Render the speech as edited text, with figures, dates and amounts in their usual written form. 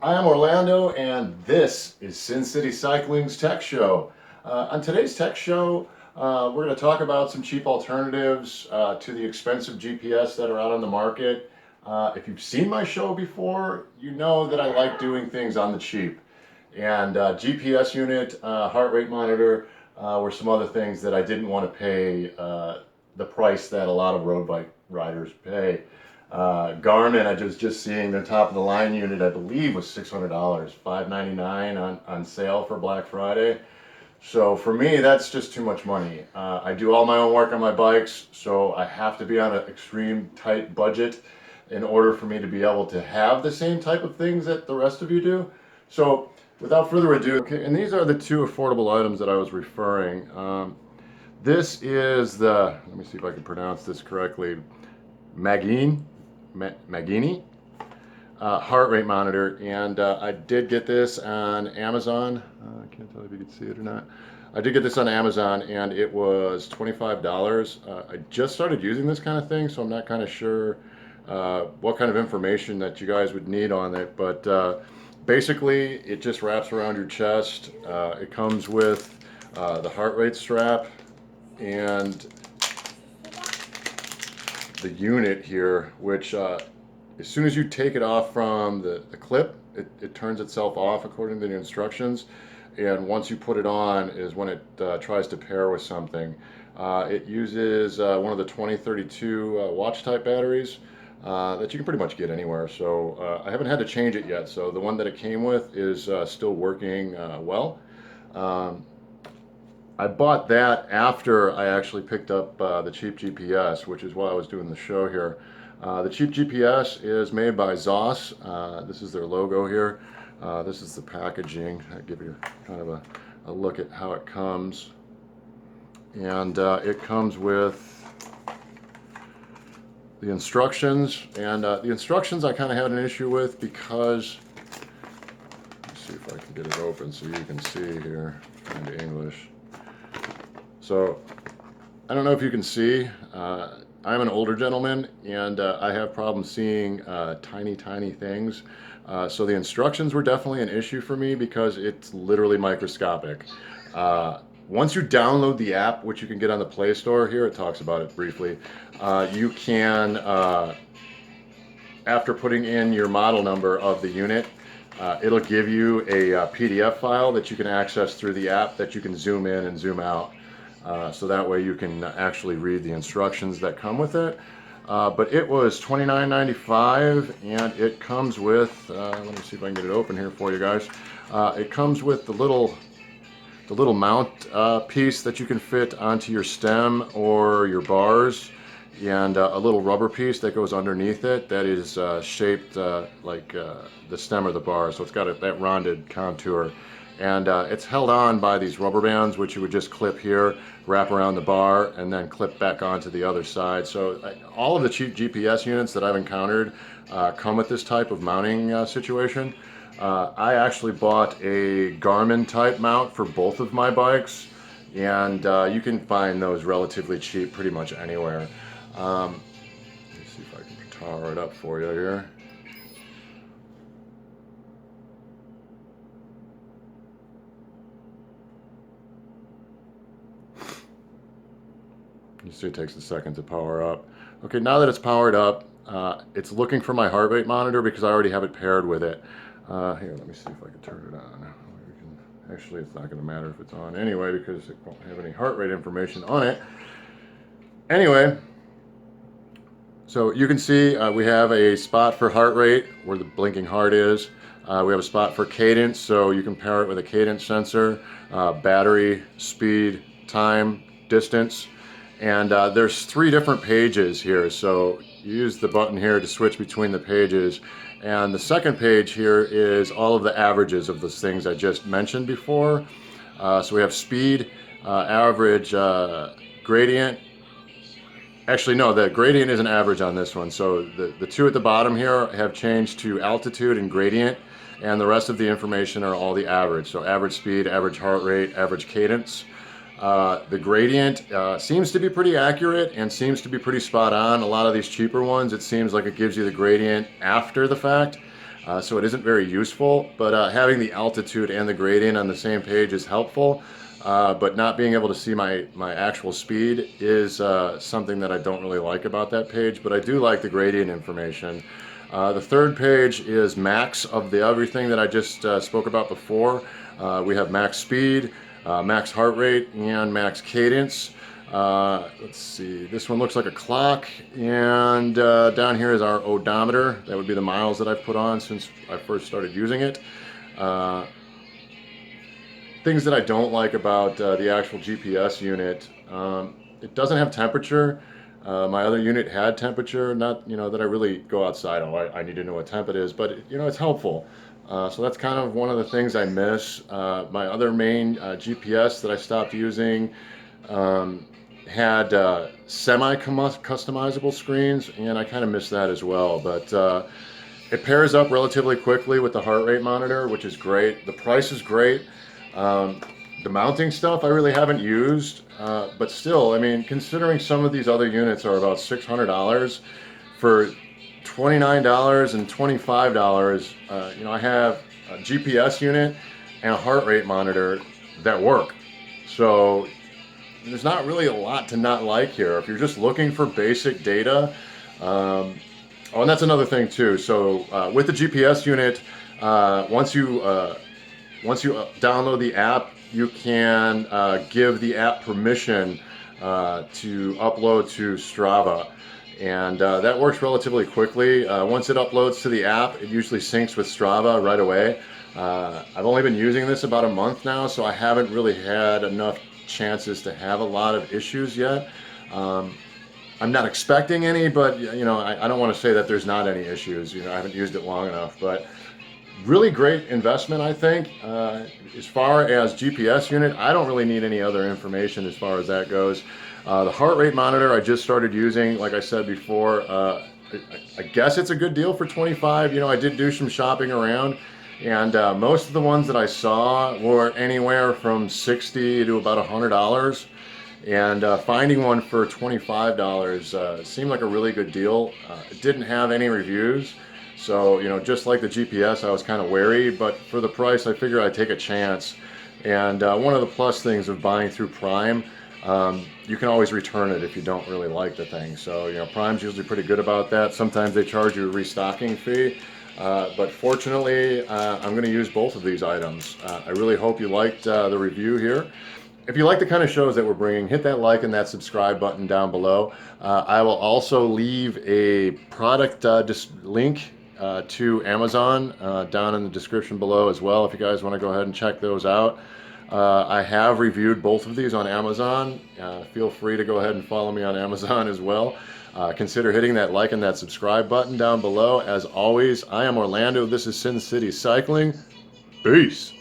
I am Orlando, and this is Sin City Cycling's Tech Show. On today's Tech Show, we're going to talk about some cheap alternatives to the expensive GPS that are out on the market. If you've seen my show before, you know that I like doing things on the cheap. And GPS unit, heart rate monitor, were some other things that I didn't want to pay the price that a lot of road bike riders pay. Garmin, I was just seeing their top of the line unit, I believe was $600, $599 on sale for Black Friday. So for me, that's just too much money. I do all my own work on my bikes, so I have to be on an extreme tight budget in order for me to be able to have the same type of things that the rest of you do. So without further ado, okay, and these are the two affordable items that I was referring. This is the, let me see if I can pronounce this correctly, Magene heart rate monitor, and I did get this on Amazon. I can't tell if you can see it or not. I did get this on Amazon, and it was $25. I just started using this kind of thing, so I'm not kind of sure what kind of information that you guys would need on it, but basically it just wraps around your chest. It comes with the heart rate strap and the unit here, which as soon as you take it off from the clip, it turns itself off according to the instructions, and once you put it on is when it tries to pair with something. It uses one of the 2032 watch type batteries that you can pretty much get anywhere, so I haven't had to change it yet, so the one that it came with is still working well. I bought that after I actually picked up the cheap GPS, which is why I was doing the show here. The cheap GPS is made by XOSS. This is their logo here. This is the packaging. I'll give you kind of a look at how it comes. And it comes with the instructions. And the instructions I kind of had an issue with because, let's see if I can get it open so you can see here in English. So, I don't know if you can see, I'm an older gentleman, and I have problems seeing tiny things. So the instructions were definitely an issue for me because it's literally microscopic. Once you download the app, which you can get on the Play Store, here it talks about it briefly, you can, after putting in your model number of the unit, it'll give you a PDF file that you can access through the app that you can zoom in and zoom out. So that way you can actually read the instructions that come with it. But it was $29.95, and it comes with, let me see if I can get it open here for you guys. It comes with the little mount piece that you can fit onto your stem or your bars, and a little rubber piece that goes underneath it that is shaped like the stem or the bar, so it's got that rounded contour. And it's held on by these rubber bands, which you would just clip here, wrap around the bar, and then clip back onto the other side. So all of the cheap GPS units that I've encountered come with this type of mounting situation. I actually bought a Garmin type mount for both of my bikes, and you can find those relatively cheap pretty much anywhere. Let me see if I can power it up for you here. You see it takes a second to power up. Okay, now that it's powered up, it's looking for my heart rate monitor because I already have it paired with it. Here, let me see if I can turn it on. Actually, it's not going to matter if it's on anyway because it won't have any heart rate information on it. Anyway, so you can see we have a spot for heart rate where the blinking heart is. We have a spot for cadence, so you can pair it with a cadence sensor, battery, speed, time, distance. And there's 3 different pages here, so you use the button here to switch between the pages. And the second page here is all of the averages of those things I just mentioned before. So we have speed, average, gradient. Actually, no, the gradient isn't average on this one. So the 2 at the bottom here have changed to altitude and gradient, and the rest of the information are all the average. So average speed, average heart rate, average cadence. The gradient seems to be pretty accurate and seems to be pretty spot on. A lot of these cheaper ones, it seems like it gives you the gradient after the fact. so it isn't very useful, but having the altitude and the gradient on the same page is helpful. But not being able to see my actual speed is something that I don't really like about that page, but I do like the gradient information. The third page is max of the everything that I just spoke about before. We have max speed, max heart rate, and max cadence. Let's see, this one looks like a clock, and down here is our odometer. That would be the miles that I've put on since I first started using it. Things that I don't like about the actual GPS unit, it doesn't have temperature. My other unit had temperature, not that I really go outside. Oh, I need to know what temp it is, but it's helpful. So that's kind of one of the things I miss. My other main GPS that I stopped using had semi-customizable screens, and I kind of miss that as well. But it pairs up relatively quickly with the heart rate monitor, which is great. The price is great. The mounting stuff I really haven't used, but still, I mean, considering some of these other units are about $600, for $29 and $25, I have a GPS unit and a heart rate monitor that work. So there's not really a lot to not like here. If you're just looking for basic data, oh, and that's another thing too. So with the GPS unit, once you download the app, you can give the app permission to upload to STRAVA, and that works relatively quickly. Once it uploads to the app, it usually syncs with STRAVA right away. I've only been using this about a month now, so I haven't really had enough chances to have a lot of issues yet. I'm not expecting any, but I don't want to say that there's not any issues. I haven't used it long enough, but really great investment, I think. As far as GPS unit, I don't really need any other information as far as that goes. The heart rate monitor I just started using, like I said before, I guess it's a good deal for $25. I did do some shopping around, and most of the ones that I saw were anywhere from $60 to about $100. And finding one for $25 seemed like a really good deal. It didn't have any reviews. So, just like the GPS, I was kind of wary, but for the price, I figured I'd take a chance. And one of the plus things of buying through Prime, you can always return it if you don't really like the thing. So, Prime's usually pretty good about that. Sometimes they charge you a restocking fee. But fortunately, I'm going to use both of these items. I really hope you liked the review here. If you like the kind of shows that we're bringing, hit that like and that subscribe button down below. I will also leave a product link to Amazon down in the description below as well, if you guys want to go ahead and check those out. I have reviewed both of these on Amazon. Feel free to go ahead and follow me on Amazon as well. Consider hitting that like and that subscribe button down below. As always, I am Orlando. This is Sin City Cycling. Peace.